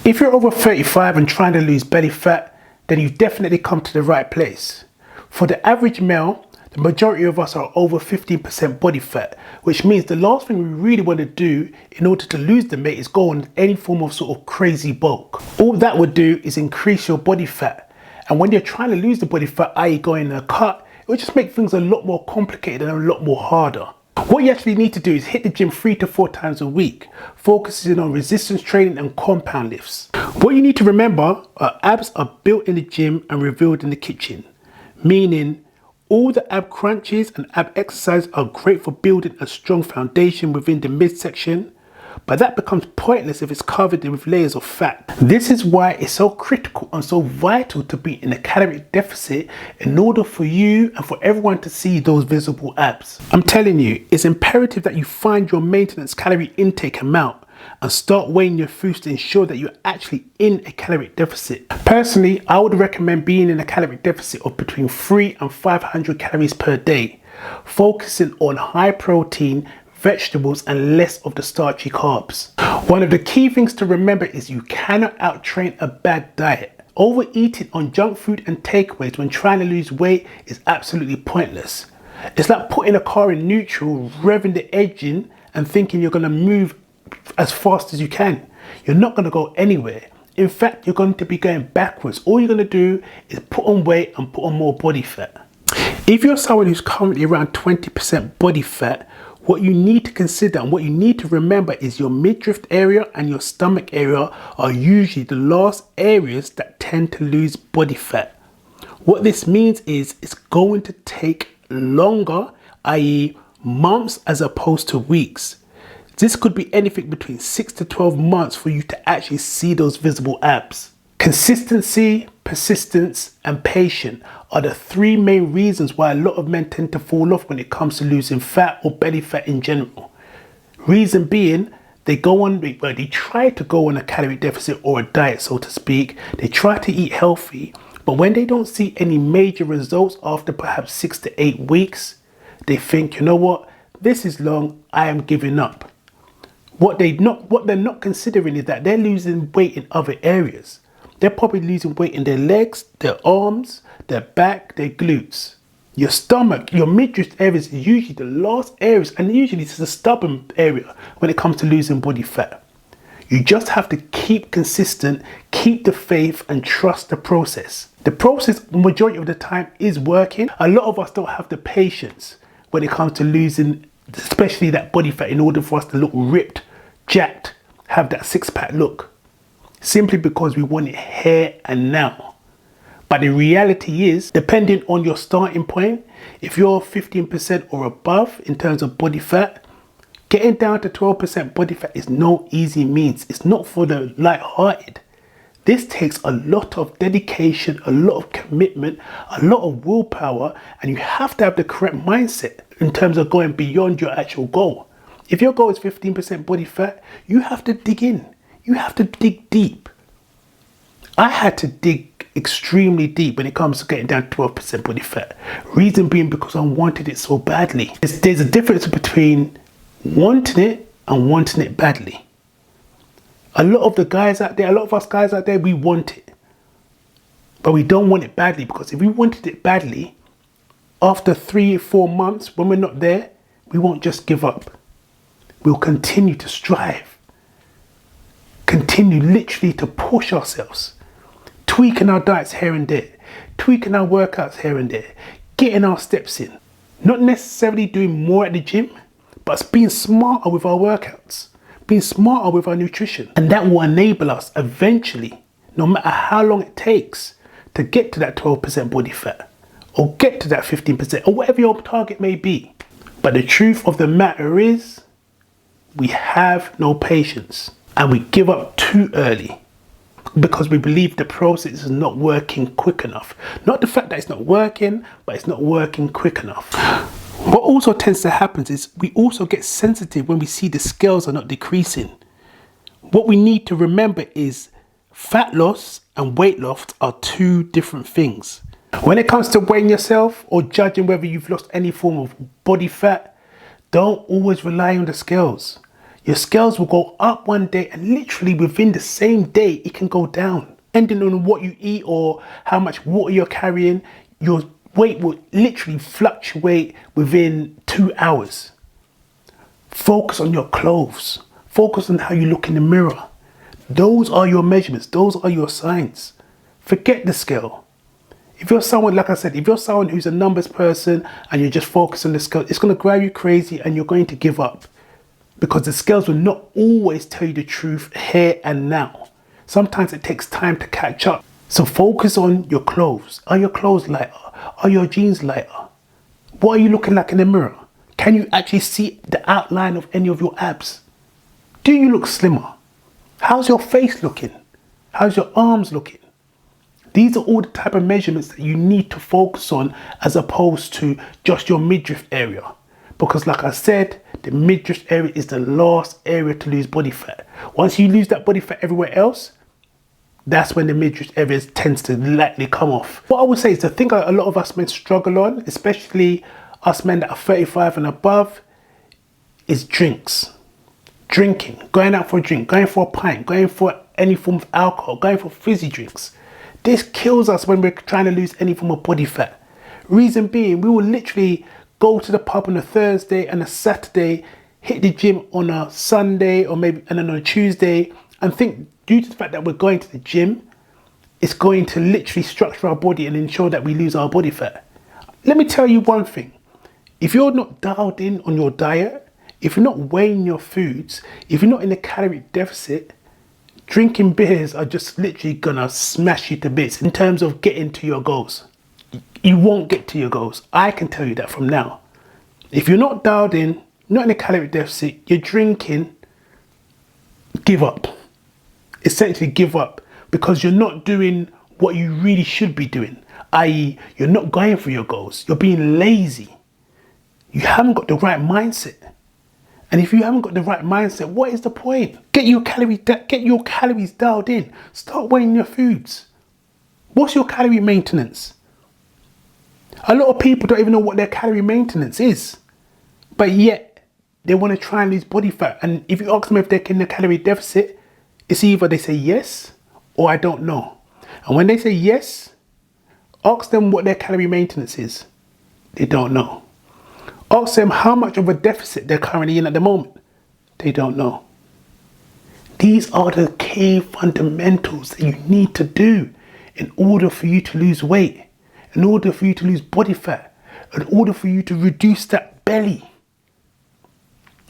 If you're over 35 and trying to lose belly fat, then you've definitely come to the right place. For the average male, the majority of us are over 15% body fat, which means the last thing we really want to do in order to lose the weight is go on any form of sort of crazy bulk. All that would do is increase your body fat. And when you're trying to lose the body fat, i.e. going in a cut, it will just make things a lot more complicated and a lot more harder. What you actually need to do is hit the gym 3 to 4 times a week, focusing on resistance training and compound lifts. What you need to remember are abs are built in the gym and revealed in the kitchen, meaning all the ab crunches and ab exercises are great for building a strong foundation within the midsection, but that becomes pointless if it's covered with layers of fat. This is why it's so critical and so vital to be in a caloric deficit in order for you and for everyone to see those visible abs. I'm telling you, it's imperative that you find your maintenance calorie intake amount and start weighing your foods to ensure that you're actually in a caloric deficit. Personally, I would recommend being in a caloric deficit of between 300 and 500 calories per day, focusing on high protein, vegetables and less of the starchy carbs. One of the key things to remember is you cannot out-train a bad diet. Overeating on junk food and takeaways when trying to lose weight is absolutely pointless. It's like putting a car in neutral, revving the engine and thinking you're going to move as fast as you can. You're not going to go anywhere. In fact, you're going to be going backwards. All you're going to do is put on weight and put on more body fat. If you're someone who's currently around 20% body fat, what you need to consider and what you need to remember is your midriff area and your stomach area are usually the last areas that tend to lose body fat. What this means is it's going to take longer, i.e. months as opposed to weeks. This could be anything between 6 to 12 months for you to actually see those visible abs. Consistency, persistence, and patience are the 3 main reasons why a lot of men tend to fall off when it comes to losing fat or belly fat in general. Reason being, they try to go on a calorie deficit or a diet, so to speak. They try to eat healthy, but when they don't see any major results after perhaps 6 to 8 weeks, they think, you know what, this is long, I am giving up. What they're not considering is that they're losing weight in other areas. They're probably losing weight in their legs, their arms, their back, their glutes. Your stomach, your midriff areas is usually the last areas, and usually it's a stubborn area when it comes to losing body fat. You just have to keep consistent, keep the faith and trust the process. The process, majority of the time, is working. A lot of us don't have the patience when it comes to losing, especially that body fat, in order for us to look ripped, jacked, have that six-pack look. Simply because we want it here and now. But the reality is, depending on your starting point, if you're 15% or above in terms of body fat, getting down to 12% body fat is no easy means. It's not for the light-hearted. This takes a lot of dedication, a lot of commitment, a lot of willpower, and you have to have the correct mindset in terms of going beyond your actual goal. If your goal is 15% body fat, you have to dig in. You have to dig deep. I had to dig extremely deep when it comes to getting down to 12% body fat. Reason being because I wanted it so badly. There's a difference between wanting it and wanting it badly. A lot of us guys out there, we want it. But we don't want it badly, because if we wanted it badly, after 3 or 4 months, when we're not there, we won't just give up. We'll continue to strive. Continue literally to push ourselves, tweaking our diets here and there, tweaking our workouts here and there, getting our steps in. Not necessarily doing more at the gym, but being smarter with our workouts, being smarter with our nutrition. And that will enable us eventually, no matter how long it takes, to get to that 12% body fat, or get to that 15%, or whatever your target may be. But the truth of the matter is, we have no patience. And we give up too early because we believe the process is not working quick enough. Not the fact that it's not working, but it's not working quick enough. What also tends to happen is we also get sensitive when we see the scales are not decreasing. What we need to remember is fat loss and weight loss are 2 different things. When it comes to weighing yourself or judging whether you've lost any form of body fat, don't always rely on the scales. Your scales will go up one day and literally within the same day, it can go down. Depending on what you eat or how much water you're carrying, your weight will literally fluctuate within 2 hours. Focus on your clothes. Focus on how you look in the mirror. Those are your measurements. Those are your signs. Forget the scale. If you're someone, like I said, if you're someone who's a numbers person and you're just focused on the scale, it's going to drive you crazy and you're going to give up. Because the scales will not always tell you the truth here and now. Sometimes it takes time to catch up. So focus on your clothes. Are your clothes lighter? Are your jeans lighter? What are you looking like in the mirror? Can you actually see the outline of any of your abs? Do you look slimmer? How's your face looking? How's your arms looking? These are all the type of measurements that you need to focus on as opposed to just your midriff area. Because like I said, the midriff area is the last area to lose body fat. Once you lose that body fat everywhere else, that's when the midriff area tends to likely come off. What I would say is the thing a lot of us men struggle on, especially us men that are 35 and above, is drinks. Drinking, going out for a drink, going for a pint, going for any form of alcohol, going for fizzy drinks. This kills us when we're trying to lose any form of body fat. Reason being, we will literally go to the pub on a Thursday and a Saturday, hit the gym on a Sunday or maybe and then on a Tuesday, and think due to the fact that we're going to the gym, it's going to literally structure our body and ensure that we lose our body fat. Let me tell you one thing. If you're not dialed in on your diet, if you're not weighing your foods, if you're not in a calorie deficit, drinking beers are just literally gonna smash you to bits in terms of getting to your goals. You won't get to your goals. I can tell you that from now. If you're not dialed in, not in a calorie deficit, you're drinking, give up. Essentially give up, because you're not doing what you really should be doing. I.e., you're not going for your goals. You're being lazy. You haven't got the right mindset. And if you haven't got the right mindset, what is the point? Get your calories dialed in. Start weighing your foods. What's your calorie maintenance? A lot of people don't even know what their calorie maintenance is. But yet, they want to try and lose body fat. And if you ask them if they're in a calorie deficit, it's either they say yes or I don't know. And when they say yes, ask them what their calorie maintenance is. They don't know. Ask them how much of a deficit they're currently in at the moment. They don't know. These are the key fundamentals that you need to do in order for you to lose weight, in order for you to lose body fat, in order for you to reduce that belly.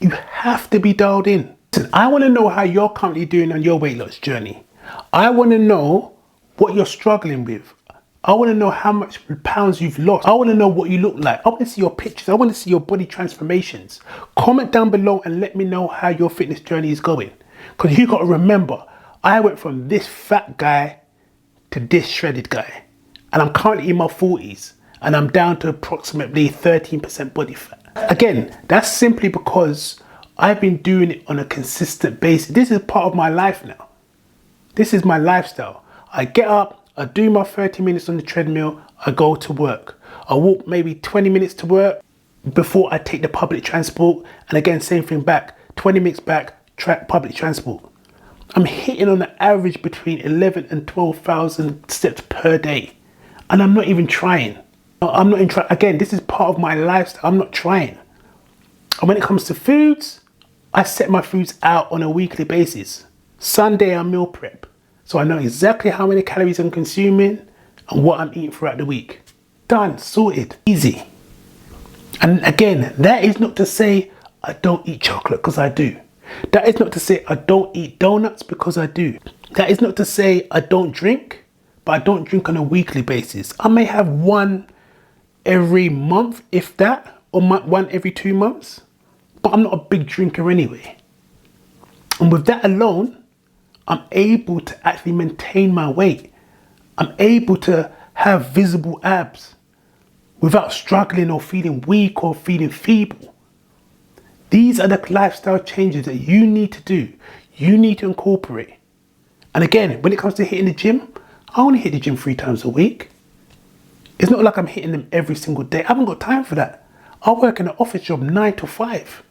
You have to be dialed in. Listen, I want to know how you're currently doing on your weight loss journey. I want to know what you're struggling with. I want to know how much pounds you've lost. I want to know what you look like. I want to see your pictures. I want to see your body transformations. Comment down below and let me know how your fitness journey is going. Because you got to remember, I went from this fat guy to this shredded guy. And I'm currently in my 40s. And I'm down to approximately 13% body fat. Again, that's simply because I've been doing it on a consistent basis. This is part of my life now. This is my lifestyle. I get up, I do my 30 minutes on the treadmill, I go to work. I walk maybe 20 minutes to work before I take the public transport. And again, same thing back, 20 minutes back, public transport. I'm hitting on an average between 11 and 12,000 steps per day. And I'm not even trying. Again, this is part of my lifestyle. I'm not trying. And when it comes to foods, I set my foods out on a weekly basis. Sunday, I meal prep. So I know exactly how many calories I'm consuming and what I'm eating throughout the week. Done, sorted, easy. And again, that is not to say I don't eat chocolate, because I do. That is not to say I don't eat donuts, because I do. That is not to say I don't drink, but I don't drink on a weekly basis. I may have one every month, if that, or one every 2 months. But I'm not a big drinker anyway. And with that alone, I'm able to actually maintain my weight. I'm able to have visible abs without struggling or feeling weak or feeling feeble. These are the lifestyle changes that you need to do. You need to incorporate. And again, when it comes to hitting the gym, I only hit the gym 3 times a week. It's not like I'm hitting them every single day. I haven't got time for that. I work in an office job 9 to 5.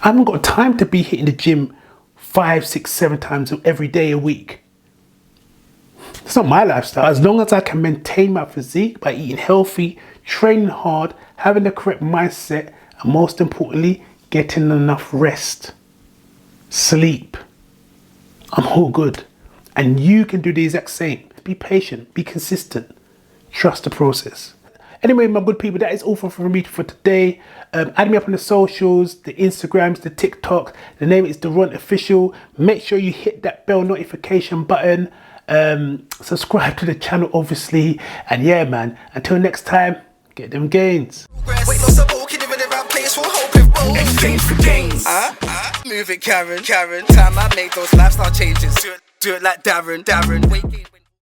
I haven't got time to be hitting the gym 5, 6, 7 times every day a week. It's not my lifestyle. As long as I can maintain my physique by eating healthy, training hard, having the correct mindset, and most importantly, getting enough rest, sleep, I'm all good. And you can do the exact same. Be patient, be consistent, trust the process. Anyway, my good people, that is all from me for today. Add me up on the socials, the Instagrams, the TikTok. The name is The Runt Official. Make sure you hit that bell notification button. Subscribe to the channel, obviously. And yeah, man, until next time, get them gains. Exchange for gains. Move it, Karen. Time I made those lifestyle changes. Do it like Darren.